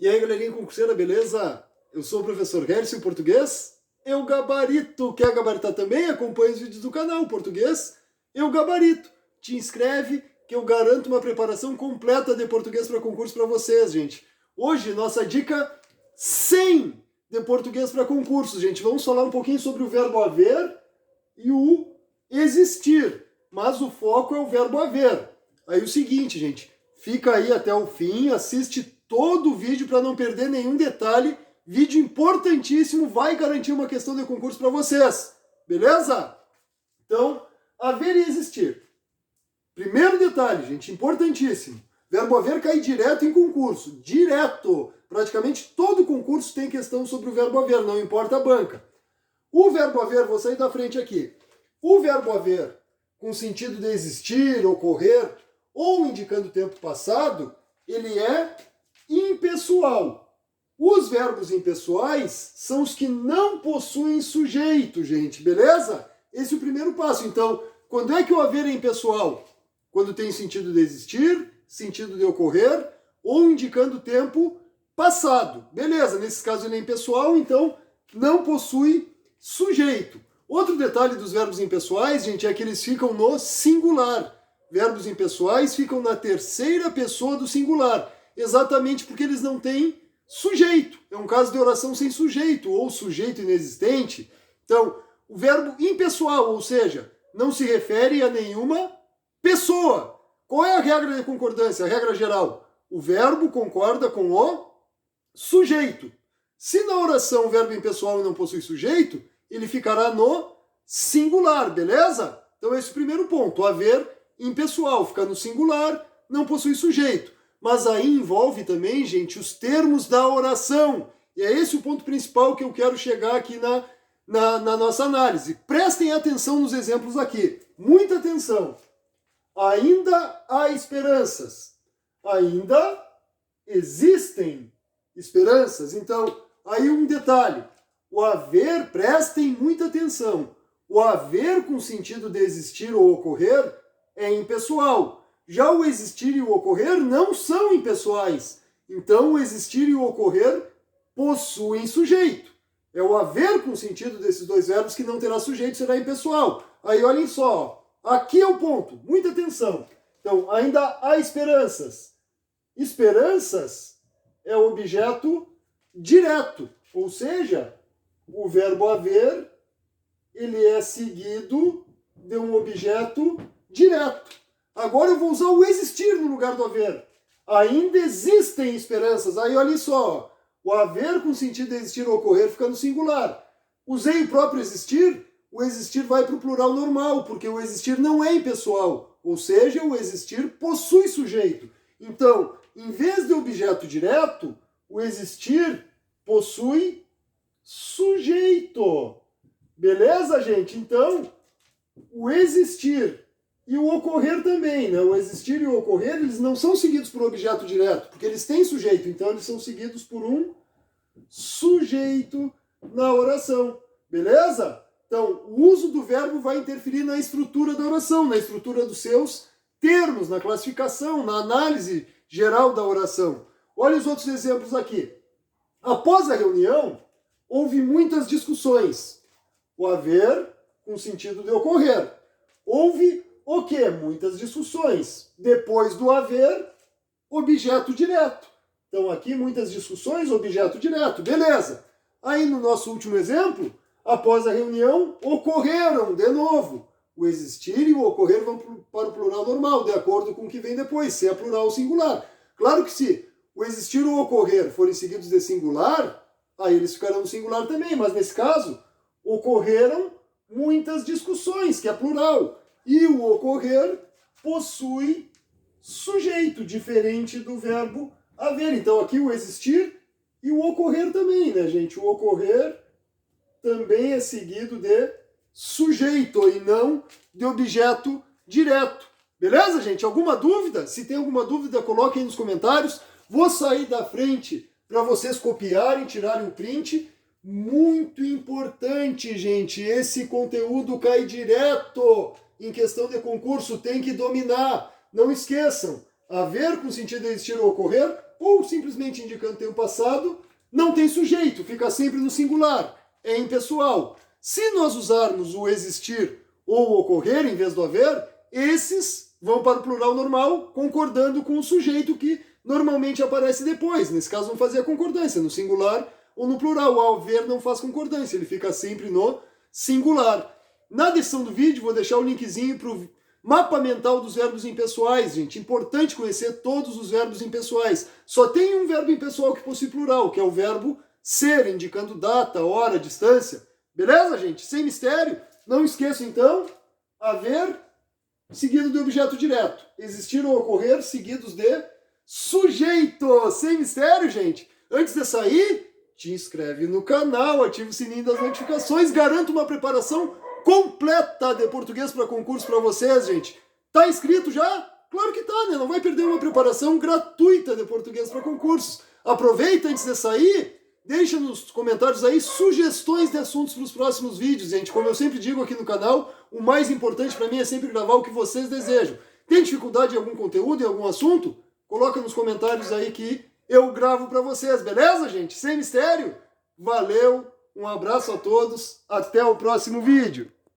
E aí, galerinha concurseira, beleza? Eu sou o professor Hercio, português. Eu gabarito. Quer gabaritar também? Acompanhe os vídeos do canal português. Eu gabarito. Te inscreve que eu garanto uma preparação completa de português para concurso para vocês, gente. Hoje, nossa dica 100 de português para concurso, gente. Vamos falar um pouquinho sobre o verbo haver e o existir. Mas o foco é o verbo haver. Aí o seguinte, gente. Fica aí até o fim, assiste todo o vídeo para não perder nenhum detalhe. Vídeo importantíssimo, vai garantir uma questão de concurso para vocês. Beleza? Então, haver e existir. Primeiro detalhe, gente, importantíssimo. Verbo haver cai direto em concurso. Direto. Praticamente todo concurso tem questão sobre o verbo haver, não importa a banca. O verbo haver, vou sair da frente aqui. O verbo haver, com sentido de existir, ocorrer, ou indicando o tempo passado, ele é impessoal. Os verbos impessoais são os que não possuem sujeito, gente, beleza? Esse é o primeiro passo. Então, quando é que o haver é impessoal? Quando tem sentido de existir, sentido de ocorrer, ou indicando o tempo passado. Beleza, nesse caso ele é impessoal, então não possui sujeito. Outro detalhe dos verbos impessoais, gente, é que eles ficam no singular. Verbos impessoais ficam na terceira pessoa do singular, exatamente porque eles não têm sujeito. É um caso de oração sem sujeito, ou sujeito inexistente. Então, o verbo impessoal, ou seja, não se refere a nenhuma pessoa. Qual é a regra de concordância, a regra geral? O verbo concorda com o sujeito. Se na oração o verbo impessoal não possui sujeito, ele ficará no singular, beleza? Então esse é o primeiro ponto, o haver impessoal, fica no singular, não possui sujeito. Mas aí envolve também, gente, os termos da oração. E é esse o ponto principal que eu quero chegar aqui na nossa análise. Prestem atenção nos exemplos aqui. Muita atenção. Ainda há esperanças. Ainda existem esperanças. Então, aí um detalhe. O haver, prestem muita atenção. O haver com sentido de existir ou ocorrer é impessoal. Já o existir e o ocorrer não são impessoais. Então, o existir e o ocorrer possuem sujeito. É o haver com sentido desses dois verbos que não terá sujeito, será impessoal. Aí, olhem só. Aqui é o ponto. Muita atenção. Então, ainda há esperanças. Esperanças é o objeto direto. Ou seja, o verbo haver, ele é seguido de um objeto direto. Agora eu vou usar o existir no lugar do haver. Ainda existem esperanças. Aí olha só, o haver com sentido de existir ou ocorrer fica no singular. Usei o próprio existir, o existir vai para o plural normal, porque o existir não é impessoal. Ou seja, o existir possui sujeito. Então, em vez de objeto direto, o existir possui sujeito. Beleza, gente? Então, o existir e o ocorrer também, né? O existir e o ocorrer, eles não são seguidos por objeto direto, porque eles têm sujeito, então eles são seguidos por um sujeito na oração. Beleza? Então, o uso do verbo vai interferir na estrutura da oração, na estrutura dos seus termos, na classificação, na análise geral da oração. Olha os outros exemplos aqui. Após a reunião, houve muitas discussões. O haver com sentido de ocorrer. Houve o quê? Muitas discussões. Depois do haver, objeto direto. Então aqui muitas discussões, objeto direto. Beleza. Aí no nosso último exemplo, após a reunião, ocorreram de novo. O existir e o ocorrer vão para o plural normal, de acordo com o que vem depois, se é plural ou singular. Claro que se o existir ou o ocorrer forem seguidos de singular, aí eles ficarão no singular também, mas nesse caso, ocorreram muitas discussões, que é plural. E o ocorrer possui sujeito, diferente do verbo haver. Então aqui o existir e o ocorrer também, né, gente? O ocorrer também é seguido de sujeito e não de objeto direto. Beleza, gente? Alguma dúvida? Se tem alguma dúvida, coloquem aí nos comentários. Vou sair da frente para vocês copiarem, tirarem o print. Muito importante, gente. Esse conteúdo cai direto em questão de concurso. Tem que dominar. Não esqueçam. Haver com sentido de existir ou ocorrer ou simplesmente indicando tempo passado, não tem sujeito, fica sempre no singular, é impessoal. Se nós usarmos o existir ou o ocorrer em vez do haver, esses vão para o plural normal, concordando com o sujeito que normalmente aparece depois. Nesse caso não fazia concordância, no singular ou no plural. O haver não faz concordância, ele fica sempre no singular. Na descrição do vídeo vou deixar o linkzinho para o mapa mental dos verbos impessoais, gente. Importante conhecer todos os verbos impessoais. Só tem um verbo impessoal que possui plural, que é o verbo ser, indicando data, hora, distância. Beleza, gente? Sem mistério. Não esqueça, então, haver seguido de objeto direto. Existir ou ocorrer seguidos de sujeito. Sem mistério, gente. Antes de sair, te inscreve no canal, ativa o sininho das notificações, garanto uma preparação completa de português para concurso para vocês, gente. Tá inscrito já? Claro que tá, né? Não vai perder uma preparação gratuita de português para concursos. Aproveita antes de sair, deixa nos comentários aí sugestões de assuntos para os próximos vídeos, gente. Como eu sempre digo aqui no canal, o mais importante para mim é sempre gravar o que vocês desejam. Tem dificuldade em algum conteúdo, em algum assunto? Coloca nos comentários aí que eu gravo para vocês, beleza, gente? Sem mistério? Valeu, um abraço a todos, até o próximo vídeo.